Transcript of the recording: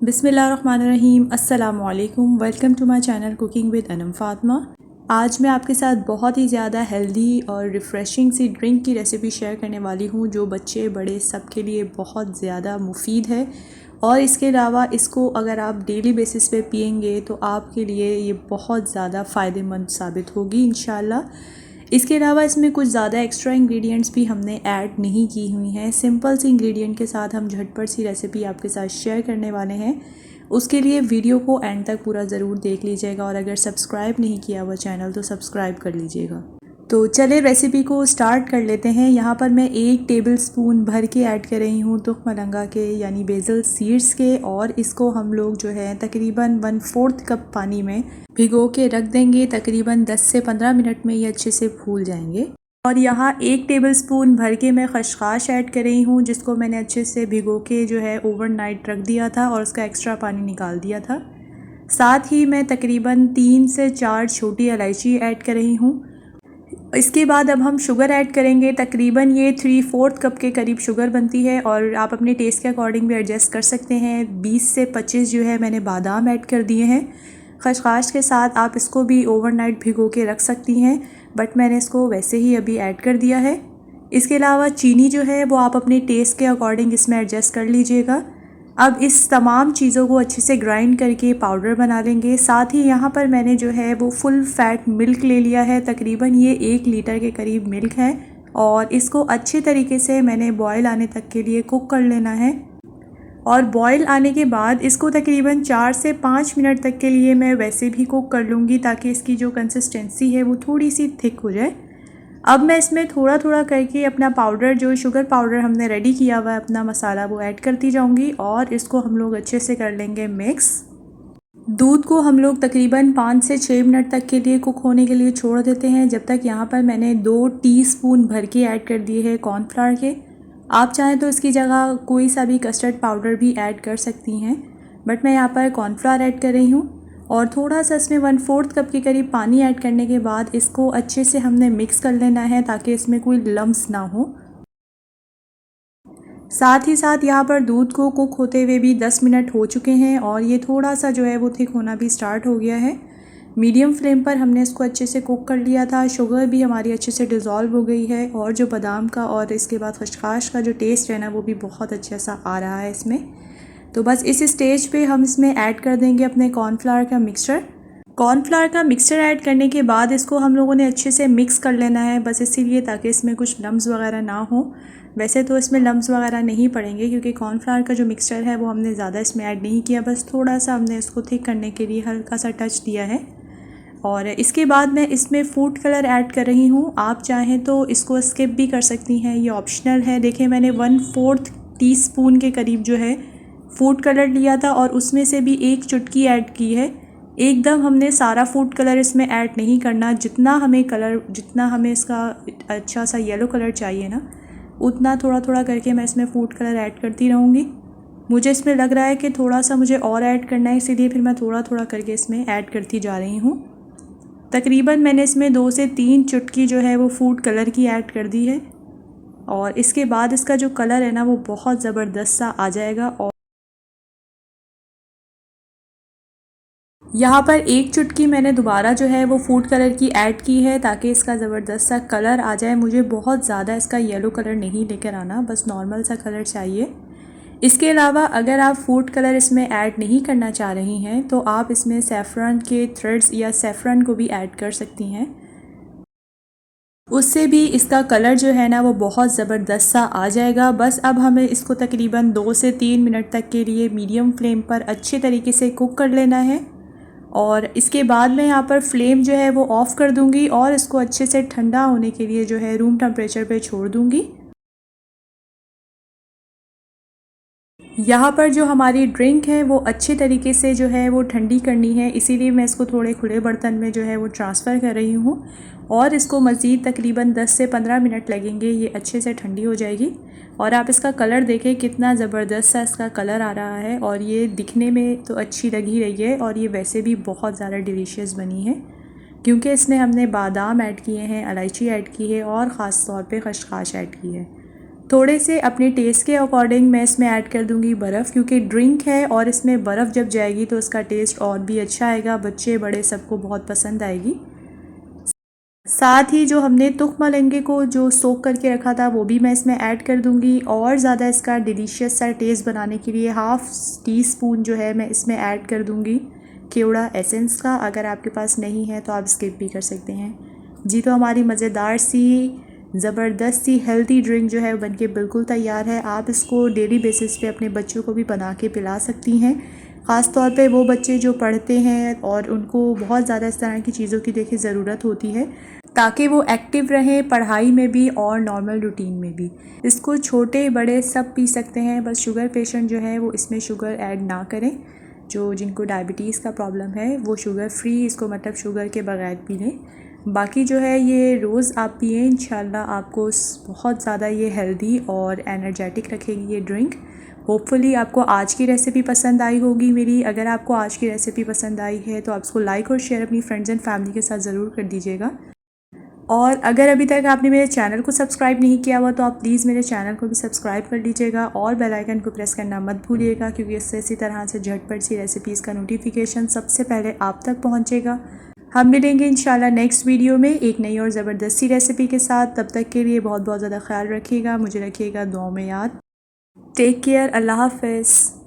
बिस्मिल्लाहिर्रहमानिर्रहीम। अस्सलामुअलैकुम। Welcome to my channel cooking with Anam Fatima. आज मैं आपके साथ बहुत ही ज़्यादा हेल्दी और रिफ़्रेशिंग सी ड्रिंक की रेसिपी शेयर करने वाली हूँ जो बच्चे बड़े सब के लिए बहुत ज़्यादा मुफीद है। और इसके अलावा इसको अगर आप डेली बेसिस पे पिएंगे तो आपके लिए ये बहुत ज़्यादा फ़ायदेमंद साबित होगी इंशाल्लाह। इसके अलावा इसमें कुछ ज़्यादा एक्स्ट्रा इंग्रेडिएंट्स भी हमने ऐड नहीं की हुई हैं। सिंपल सी इंग्रेडिएंट के साथ हम झटपट सी रेसिपी आपके साथ शेयर करने वाले हैं। उसके लिए वीडियो को एंड तक पूरा ज़रूर देख लीजिएगा और अगर सब्सक्राइब नहीं किया हुआ चैनल तो सब्सक्राइब कर लीजिएगा। तो चलिए रेसिपी को स्टार्ट कर लेते हैं। यहाँ पर मैं 1 टेबलस्पून भर के ऐड कर रही हूँ तुख मलंगा के यानी बेसल सीड्स के, और इसको हम लोग जो है तकरीबन 1/4 कप पानी में भिगो के रख देंगे। तकरीबन 10 से 15 मिनट में ये अच्छे से फूल जाएंगे। और यहाँ 1 टेबलस्पून भर के मैं खसखस ऐड कर रही हूँ जिसको मैंने अच्छे से भिगो के जो है ओवरनाइट रख दिया था और उसका एक्स्ट्रा पानी निकाल दिया था। साथ ही मैं तकरीबन 3 से 4 छोटी इलायची ऐड कर रही हूँ। इसके बाद अब हम शुगर ऐड करेंगे। तकरीबन ये 3/4 कप के करीब शुगर बनती है और आप अपने टेस्ट के अकॉर्डिंग भी एडजस्ट कर सकते हैं। 20 से 25 जो है मैंने बादाम ऐड कर दिए हैं। खसखस के साथ आप इसको भी ओवरनाइट भिगो के रख सकती हैं, बट मैंने इसको वैसे ही अभी ऐड कर दिया है। इसके अलावा चीनी जो है वो आप अपने टेस्ट के अकॉर्डिंग इसमें एडजस्ट कर लीजिएगा। अब इस तमाम चीज़ों को अच्छे से ग्राइंड करके पाउडर बना लेंगे। साथ ही यहाँ पर मैंने जो है वो फुल फैट मिल्क ले लिया है। तकरीबन ये 1 लीटर के करीब मिल्क है और इसको अच्छे तरीके से मैंने बॉयल आने तक के लिए कुक कर लेना है। और बॉयल आने के बाद इसको तकरीबन 4 से 5 मिनट तक के लिए मैं वैसे भी कुक कर लूँगी ताकि इसकी जो कंसिस्टेंसी है वो थोड़ी सी थिक हो जाए। अब मैं इसमें थोड़ा थोड़ा करके अपना पाउडर, जो शुगर पाउडर हमने रेडी किया हुआ है अपना मसाला, वो ऐड करती जाऊंगी और इसको हम लोग अच्छे से कर लेंगे मिक्स। दूध को हम लोग तकरीबन 5 से 6 मिनट तक के लिए कुक होने के लिए छोड़ देते हैं। जब तक यहाँ पर मैंने 2 टीस्पून भर के ऐड कर दिए हैं कॉर्नफ्लावर के। आप चाहें तो इसकी जगह कोई सा भी कस्टर्ड पाउडर भी ऐड कर सकती हैं, बट मैं यहाँ पर कॉर्नफ्लावर ऐड कर रही हूँ। और थोड़ा सा इसमें 1/4 कप के करीब पानी ऐड करने के बाद इसको अच्छे से हमने मिक्स कर लेना है ताकि इसमें कोई लम्स ना हो। साथ ही साथ यहाँ पर दूध को कुक होते हुए भी 10 मिनट हो चुके हैं और ये थोड़ा सा जो है वो थिक होना भी स्टार्ट हो गया है। मीडियम फ्लेम पर हमने इसको अच्छे से कुक कर लिया था। शुगर भी हमारी अच्छे से डिज़ोल्व हो गई है और जो बादाम का और इसके बाद खसखस का जो टेस्ट है ना वो भी बहुत अच्छा सा आ रहा है इसमें। तो बस इस स्टेज पे हम इसमें ऐड कर देंगे अपने कॉर्नफ्लावर का मिक्सचर। कॉर्नफ्लावर का मिक्सचर ऐड करने के बाद इसको हम लोगों ने अच्छे से मिक्स कर लेना है, बस इसीलिए ताकि इसमें कुछ लम्स वगैरह ना हो। वैसे तो इसमें लम्स वगैरह नहीं पड़ेंगे क्योंकि कॉर्नफ्लावर का जो मिक्सचर है वो हमने ज़्यादा इसमें ऐड नहीं किया, बस थोड़ा सा हमने इसको थिक करने के लिए हल्का सा टच दिया है। और इसके बाद मैं इसमें फूड कलर ऐड कर रही हूँ। आप चाहें तो इसको स्किप भी कर सकती हैं, ये ऑप्शनल है। देखिए मैंने 1/4 टीस्पून के करीब जो है फूड कलर लिया था और उसमें से भी 1 चुटकी ऐड की है। एकदम हमने सारा फूड कलर इसमें ऐड नहीं करना। जितना हमें इसका अच्छा सा येलो कलर चाहिए ना, उतना थोड़ा थोड़ा करके मैं इसमें फूड कलर ऐड करती रहूँगी। मुझे इसमें लग रहा है कि थोड़ा सा मुझे और ऐड करना है, इसीलिए फिर मैं थोड़ा थोड़ा करके इसमें ऐड करती जा रही हूँ। तकरीबन मैंने इसमें 2 से 3 चुटकी जो है वो फूड कलर की ऐड कर दी है और इसके बाद इसका जो कलर है ना वो बहुत ज़बरदस्त सा आ जाएगा। और यहाँ पर 1 चुटकी मैंने दोबारा जो है वो फूड कलर की ऐड की है ताकि इसका ज़बरदस्त सा कलर आ जाए। मुझे बहुत ज़्यादा इसका येलो कलर नहीं लेकर आना, बस नॉर्मल सा कलर चाहिए। इसके अलावा अगर आप फूड कलर इसमें ऐड नहीं करना चाह रही हैं तो आप इसमें सैफ़रन के थ्रेड्स या सैफ़रन को भी ऐड कर सकती हैं। उससे भी इसका कलर जो है ना वो बहुत ज़बरदस्त सा आ जाएगा। बस अब हमें इसको तकरीबन 2 से 3 मिनट तक के लिए मीडियम फ्लेम पर अच्छे तरीके से कुक कर लेना है। और इसके बाद मैं यहाँ पर फ्लेम जो है वो ऑफ़ कर दूँगी और इसको अच्छे से ठंडा होने के लिए जो है रूम टेम्परेचर पे छोड़ दूँगी। यहाँ पर जो हमारी ड्रिंक है वो अच्छे तरीके से जो है वो ठंडी करनी है, इसीलिए मैं इसको थोड़े खुले बर्तन में जो है वो ट्रांसफ़र कर रही हूँ और इसको मज़ीद तकरीबन 10 से 15 मिनट लगेंगे, ये अच्छे से ठंडी हो जाएगी। और आप इसका कलर देखें कितना ज़बरदस्त सा इसका कलर आ रहा है और ये दिखने में तो अच्छी लग ही रही है और ये वैसे भी बहुत ज़्यादा डिलीशियस बनी है क्योंकि इसमें हमने बादाम ऐड किए हैं, इलायची ऐड की है और ख़ास तौर पे खसखस ऐड की है। थोड़े से अपने टेस्ट के अकॉर्डिंग मैं इसमें ऐड कर दूंगी बर्फ़, क्योंकि ड्रिंक है और इसमें बर्फ़ जब जाएगी तो इसका टेस्ट और भी अच्छा आएगा, बच्चे बड़े सबको बहुत पसंद आएगी। साथ ही जो हमने तुख मलंगे को जो सोक करके रखा था वो भी मैं इसमें ऐड कर दूंगी, और ज़्यादा इसका डिलीशियस सा टेस्ट बनाने के लिए हाफ़ टी स्पून जो है मैं इसमें ऐड कर दूंगी केवड़ा एसेंस का। अगर आपके पास नहीं है तो आप स्किप भी कर सकते हैं जी। तो हमारी मज़ेदार सी ज़बरदस्त सी हेल्दी ड्रिंक जो है बनके बिल्कुल तैयार है। आप इसको डेली बेसिस पे अपने बच्चों को भी बना के पिला सकती हैं, ख़ास तौर पे वो बच्चे जो पढ़ते हैं और उनको बहुत ज़्यादा इस तरह की चीज़ों की देखिए ज़रूरत होती है, ताकि वो एक्टिव रहें पढ़ाई में भी और नॉर्मल रूटीन में भी। इसको छोटे बड़े सब पी सकते हैं, बस शुगर पेशेंट जो है वो इसमें शुगर ऐड ना करें। जो जिनको डायबिटीज़ का प्रॉब्लम है वो शुगर फ्री इसको मतलब शुगर के बगैर पी लें। बाकी जो है ये रोज़ आप पिए, इंशाल्लाह आपको बहुत ज़्यादा ये हेल्दी और एनर्जेटिक रखेगी ये ड्रिंक। होपफुली आपको आज की रेसिपी पसंद आई होगी मेरी। अगर आपको आज की रेसिपी पसंद आई है तो आप इसको लाइक और शेयर अपनी फ्रेंड्स एंड फैमिली के साथ ज़रूर कर दीजिएगा। और अगर अभी तक आपने मेरे चैनल को सब्सक्राइब नहीं किया हुआ तो आप प्लीज़ मेरे चैनल को भी सब्सक्राइब कर लीजिएगा और बेल आइकन को प्रेस करना मत भूलिएगा, क्योंकि इससे इसी तरह से झटपट सी रेसिपीज़ का नोटिफिकेशन सबसे पहले आप तक पहुंचेगा। हम मिलेंगे इंशाल्लाह नेक्स्ट वीडियो में एक नई और ज़बरदस्त सी रेसिपी के साथ। तब तक के लिए बहुत बहुत ज़्यादा ख्याल रखिएगा, मुझे रखिएगा दुआओं में याद। टेक केयर, अल्लाह हाफ़िज़।